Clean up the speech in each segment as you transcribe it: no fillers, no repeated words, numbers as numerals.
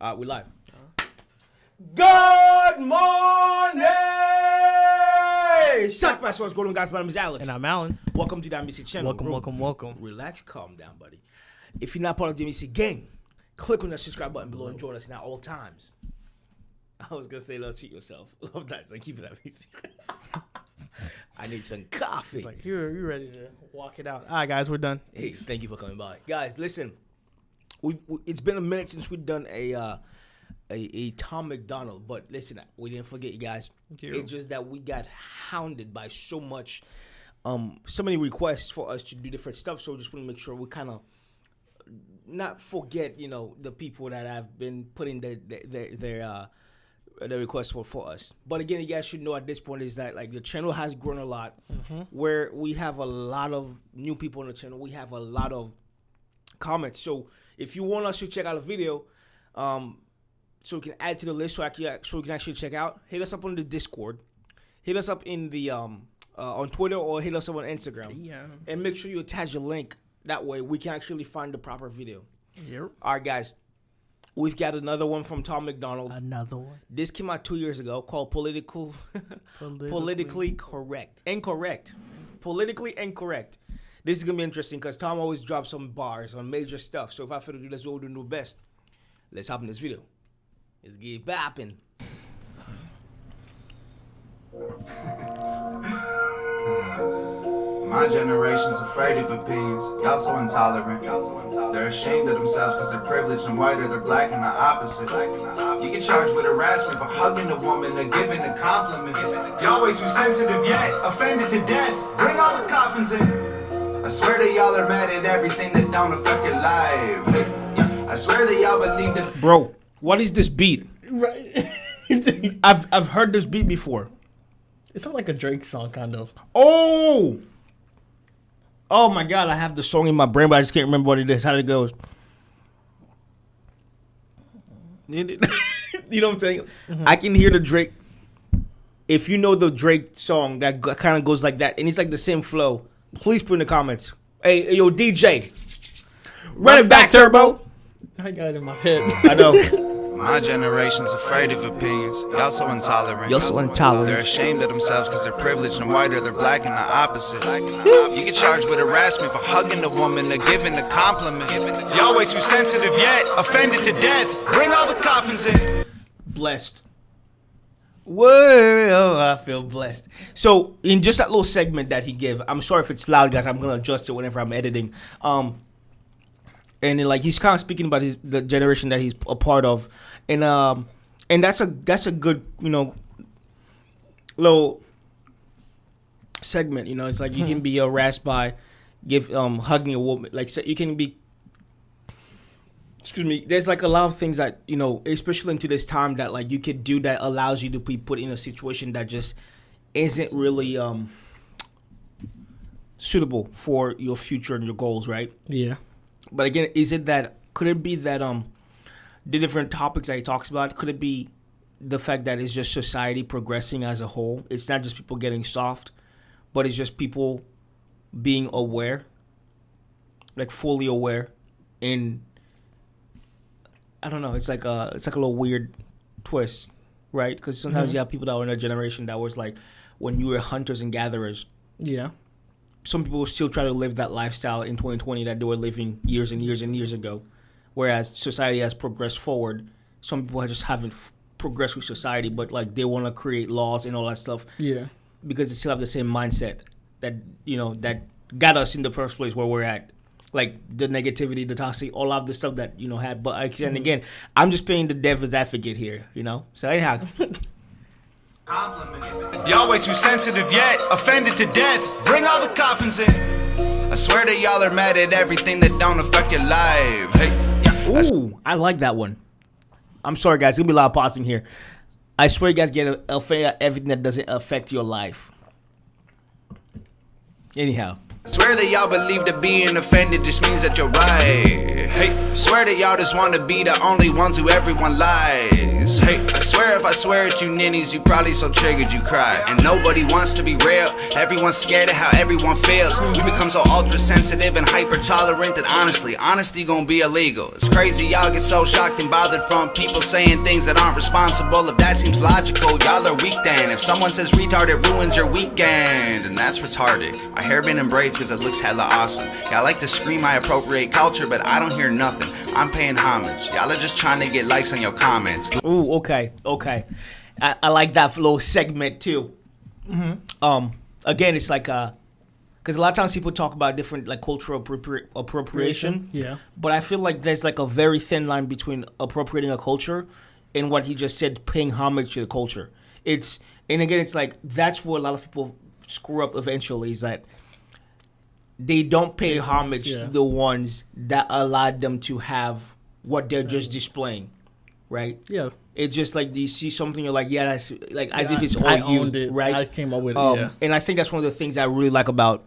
We live. Good morning! Suck my what's going on, guys? My name is Alex. And I'm Alan. Welcome to the AAMICY channel. Welcome. Relax, calm down, buddy. If you're not part of the AAMICY gang, click on that subscribe button below and join us at all times. I was going to say, don't cheat yourself. Love that. So keep it AAMICY. I need some coffee. Like, you're ready to walk it out. All right, guys, we're done. Hey, thank you for coming by. Guys, listen. It's been a minute since we've done a Tom MacDonald, but listen, we didn't forget you guys. It's just that we got hounded by so many requests for us to do different stuff. So just want to make sure we kind of not forget, the people that have been putting their requests for us. But again, you guys should know at this point is that like the channel has grown a lot, where we have a lot of new people on the channel. We have a lot of comments. So if you want us to check out a video, so we can add to the list, so we can actually check out, hit us up on the Discord, hit us up in the on Twitter, or hit us up on Instagram. Yeah. And make sure you attach your link. That way we can actually find the proper video. Yep. All right, guys. We've got another one from Tom MacDonald. Another one. This came out 2 years ago, called Politically Correct. Incorrect. Politically Incorrect. This is going to be interesting because Tom always drops some bars on major stuff. So if I feel to do this, what we're doing best. Let's hop in this video. Let's get bopping. My generation's afraid of opinions. Y'all so intolerant. They're ashamed of themselves because they're privileged and whiter. They're black and the opposite. You get charged with harassment for hugging a woman or giving a compliment. Y'all way too sensitive yet, offended to death. Bring all the coffins in. I swear that y'all are mad at everything that don't affect your life. I swear that y'all believe that. Bro, what is this beat? Right. I've heard this beat before. It's not like a Drake song, kind of. Oh my God, I have the song in my brain, but I just can't remember what it is, how it goes. You know what I'm saying? Mm-hmm. I can hear the Drake. If you know the Drake song that kind of goes like that, and it's like the same flow, please put in the comments. Hey, yo, DJ, run it back, Turbo. I got it in my head. I know. My generation's afraid of opinions. Y'all so intolerant. They're ashamed of themselves because they're privileged and whiter. They're black and the opposite. You get charged with harassment for hugging a woman or giving a compliment. Y'all way too sensitive yet, offended to death. Bring all the coffins in. Blessed. Whoa, I feel blessed. So in just that little segment that he gave, I'm sorry if it's loud, guys. I'm gonna adjust it whenever I'm editing. And then, like, he's kind of speaking about the generation that he's a part of, and that's a good little segment. It's like you can be harassed by hugging a woman. Like, so you can be. Excuse me. There's like a lot of things that especially into this time, that like you could do that allows you to be put in a situation that just isn't really suitable for your future and your goals, right? Yeah. But again, could it be that the different topics that he talks about, could it be the fact that it's just society progressing as a whole? It's not just people getting soft, but it's just people being aware, like fully aware. And I don't know, it's like a little weird twist, right? Because sometimes you have people that were in a generation that was like when you were hunters and gatherers. Yeah. Some people still try to live that lifestyle in 2020 that they were living years and years and years ago. Whereas society has progressed forward, some people just haven't progressed with society, but like they want to create laws and all that stuff. Yeah. Because they still have the same mindset that that got us in the first place where we're at. Like the negativity, the toxic, all of the stuff that had. But again, I'm just playing the devil's advocate here. So anyhow. Y'all way too sensitive yet, offended to death. Bring all the coffins in. I swear that y'all are mad at everything that don't affect your life. Hey. Ooh, I like that one. I'm sorry, guys. There's gonna be a lot of pausing here. I swear you guys get offended at everything that doesn't affect your life. Anyhow, I swear that y'all believe that being offended just means that you're right. Hey, I swear that y'all just want to be the only ones who everyone lies. Hey, I swear if I swear at you ninnies, you probably so triggered you cry. And nobody wants to be real, everyone's scared of how everyone feels. We become so ultra sensitive and hyper tolerant that honestly, honesty gonna be illegal. It's crazy y'all get so shocked and bothered from people saying things that aren't responsible. If that seems logical, y'all are weak then. If someone says retard, it ruins your weekend. And that's retarded. My hair been in braids cause it looks hella awesome. Y'all like to scream I appropriate culture, but I don't hear nothing. I'm paying homage. Y'all are just trying to get likes on your comments. Ooh, okay. I like that little segment too. Again, it's like because a lot of times people talk about different like cultural appropriation. Yeah. But I feel like there's like a very thin line between appropriating a culture and what he just said, paying homage to the culture. It's like that's where a lot of people screw up eventually, is that they don't pay homage to the ones that allowed them to have what they're just displaying, right? Yeah. It's just like you see something, you're like, yeah, that's like as if it's all I you, owned it. right? I came up with it. And I think that's one of the things I really like about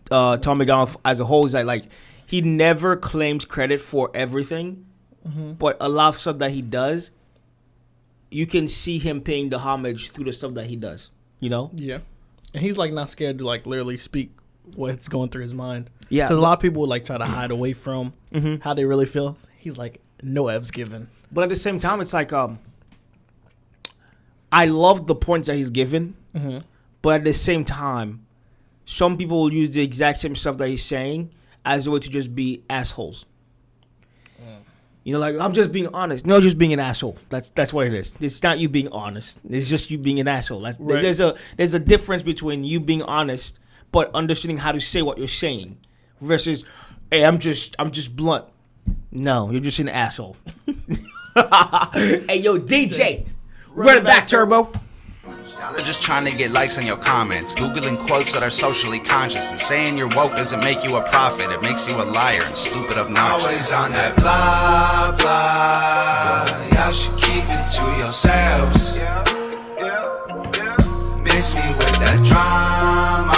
Tom MacDonald as a whole, is that like he never claims credit for everything, but a lot of stuff that he does, you can see him paying the homage through the stuff that he does. You know? Yeah. And he's like not scared to like literally speak what's going through his mind. Yeah. Because a lot of people would like try to hide away from how they really feel. He's like, no F's given. But at the same time, it's like I love the points that he's given, but at the same time, some people will use the exact same stuff that he's saying as a way to just be assholes. You know, like, I'm just being honest. No, just being an asshole. That's what it is. It's not you being honest. It's just you being an asshole. Right. There's a difference between you being honest but understanding how to say what you're saying versus, hey, I'm just blunt. No, you're just an asshole. Hey, yo, DJ, run it back, Turbo. Y'all are just trying to get likes on your comments, Googling quotes that are socially conscious, and saying you're woke doesn't make you a prophet, it makes you a liar and stupid obnoxious. Always on that blah, blah, y'all should keep it to yourselves. Miss me with that drama,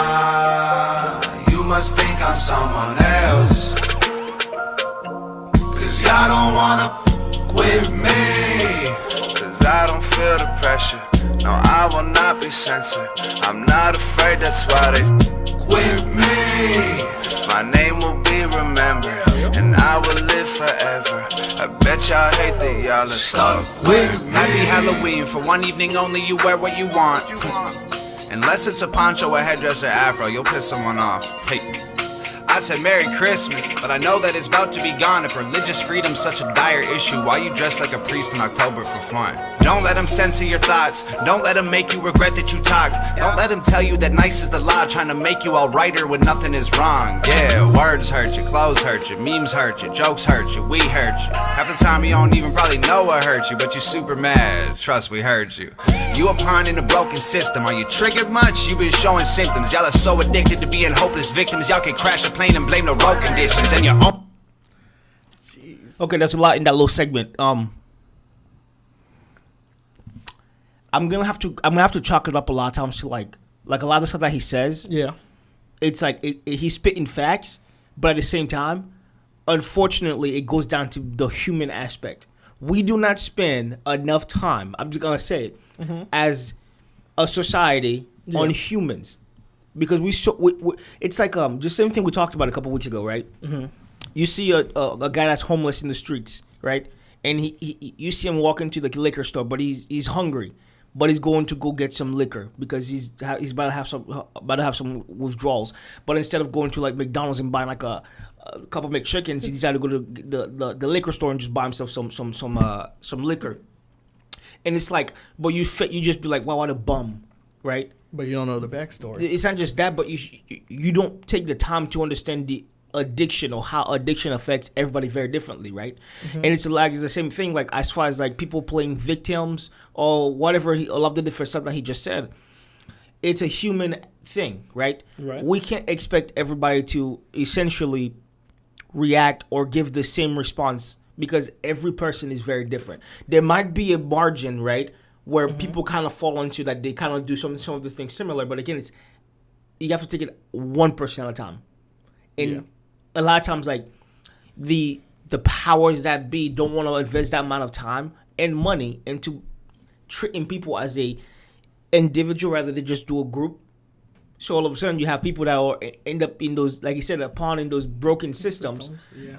you must think I'm someone else. Cause y'all don't wanna with me, Cause I don't feel the pressure. No, I will not be censored. I'm not afraid, that's why they with me. My name will be remembered, and I will live forever. I bet y'all hate that y'all are Stuck with me. Happy Halloween, for one evening only, you wear what you want. Unless it's a poncho, a headdress, or afro, you'll piss someone off. Hey, I'd say Merry Christmas, but I know that it's about to be gone. If religious freedom's such a dire issue, why you dress like a priest in October for fun? Don't let them censor your thoughts. Don't let them make you regret that you talked. Don't let them tell you that nice is the law, trying to make you all righter when nothing is wrong. Yeah, words hurt you, clothes hurt you, memes hurt you, jokes hurt you, we hurt you. Half the time you don't even probably know what hurt you, but you're super mad. Trust, we heard you. You a pawn in a broken system. Are you triggered much? You been showing symptoms. Y'all are so addicted to being hopeless victims. Y'all can crash a plane and blame the road conditions and your own. Okay, that's a lot in that little segment. I'm gonna have to chalk it up a lot of times to like a lot of the stuff that he says. Yeah. It's like he's spitting facts, but at the same time, unfortunately, it goes down to the human aspect. We do not spend enough time, I'm just gonna say it, as a society on humans, because we it's like just same thing we talked about a couple weeks ago, right? You see a guy that's homeless in the streets, right? And he you see him walk into the liquor store, but he's hungry, but he's going to go get some liquor because he's about to have some withdrawals. But instead of going to like McDonald's and buying like a couple of McChickens, he decided to go to the liquor store and just buy himself some liquor. And it's like, but you just be like, wow, what a bum, right? But you don't know the backstory. It's not just that, but you don't take the time to understand the addiction or how addiction affects everybody very differently, right? And it's like the same thing, like as far as like people playing victims or whatever, a lot of the different stuff that he just said. It's a human thing, right? We can't expect everybody to essentially react or give the same response because every person is very different. There might be a margin, right, where people kind of fall into that they kind of do some of the things similar, but again, it's you have to take it 1% at a time. And a lot of times, like, the powers that be don't want to invest that amount of time and money into treating people as a individual rather than just do a group. So all of a sudden you have people that end up in those, like you said, upon in those broken systems,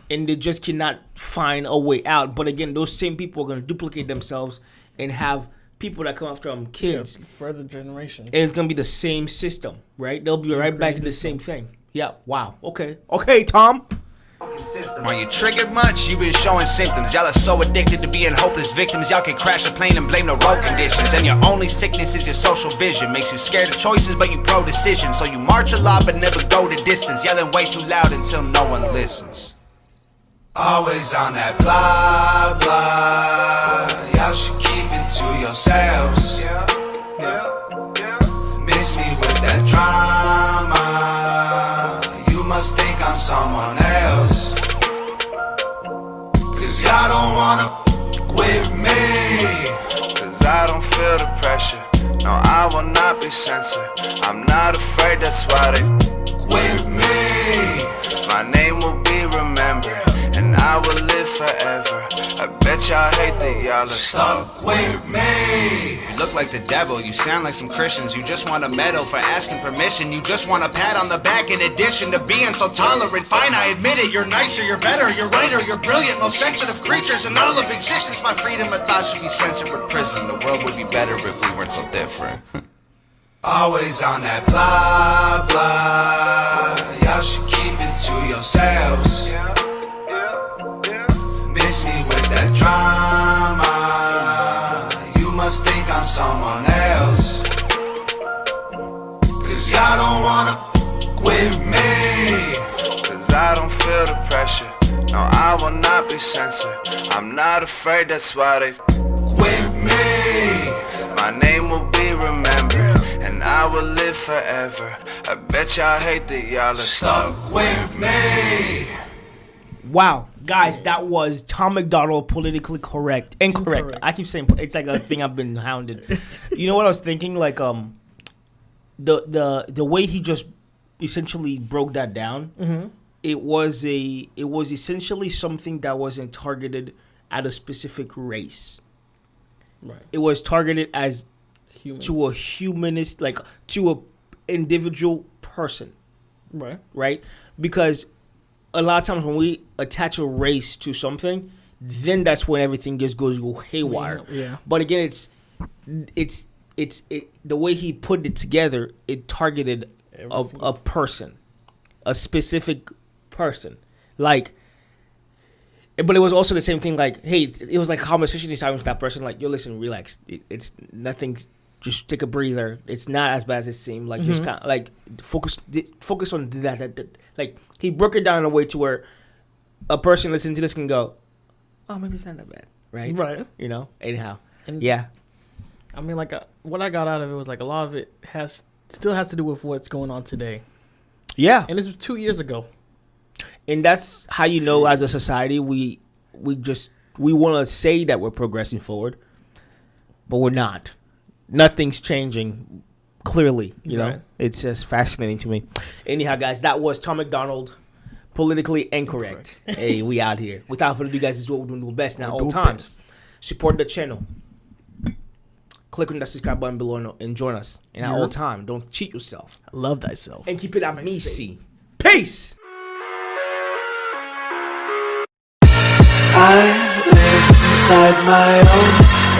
and they just cannot find a way out. But again, those same people are going to duplicate themselves and have people that come after them, kids, further generations, and it's going to be the same system, right? They'll be right back to the same thing. Yeah. Wow. Okay, Tom. Are you triggered much? You been showing symptoms. Y'all are so addicted to being hopeless victims. Y'all can crash a plane and blame the road conditions. And your only sickness is your social vision. Makes you scared of choices, but you pro decision. So you march a lot, but never go the distance. Yelling way too loud until no one listens. Always on that blah, blah. Y'all should keep it to yourselves. Miss me with that drama. You must think I'm someone else. Cause y'all don't wanna with me. Cause I don't feel the pressure. No, I will not be censored. I'm not afraid, that's why they with me. My name will be remembered, and I will live forever. I bet y'all hate that y'all are stuck with me. You look like the devil, you sound like some Christians. You just want a medal for asking permission. You just want a pat on the back in addition to being so tolerant. Fine, I admit it, you're nicer, you're better, you're righter, you're brilliant. Most sensitive creatures in all of existence. My freedom of thought should be censored with prison. The world would be better if we weren't so different. Always on that blah, blah. Y'all should keep it to yourselves. Miss me with that drama. You must think I'm someone else. Cause y'all don't wanna with me. Cause I don't feel the pressure. No, I will not be censored. I'm not afraid, that's why they with me. My name will be remembered, and I will live forever. I bet y'all hate that y'all are stuck with me. Wow, guys, that was Tom MacDonald, politically correct. Incorrect. I keep saying it's like a thing I've been hounded. You know what I was thinking? Like the way he just essentially broke that down. It was essentially something that wasn't targeted at a specific race. Right. It was targeted as to a humanist, like to a individual person. Right. Right? Because a lot of times when we attach a race to something, then that's when everything just goes haywire. Yeah. But again, it's the way he put it together. It targeted a person, a specific person. Like, but it was also the same thing. Like, hey, it was like a conversation he's having with that person. Like, yo, listen, relax. It's nothing. Just take a breather. It's not as bad as it seemed. Like, just kind of like focus on that. Like, he broke it down in a way to where a person listening to this can go, oh, maybe it's not that bad, right? Right. You know. Anyhow, yeah. I mean, like, what I got out of it was like a lot of it still has to do with what's going on today. Yeah. And this was 2 years ago. And that's how you know, as a society, we want to say that we're progressing forward, but we're not. Nothing's changing, clearly, you know. It's just fascinating to me. Anyhow, guys, that was Tom MacDonald, politically incorrect. Hey, we out here. Without further ado, guys, this is what we're doing best now, all times. Support the channel. Click on that subscribe button below and join us. And at all time, don't cheat yourself. Love thyself. And keep it Amicy. Peace! I live inside my own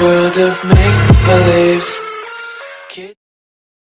world of make-believe.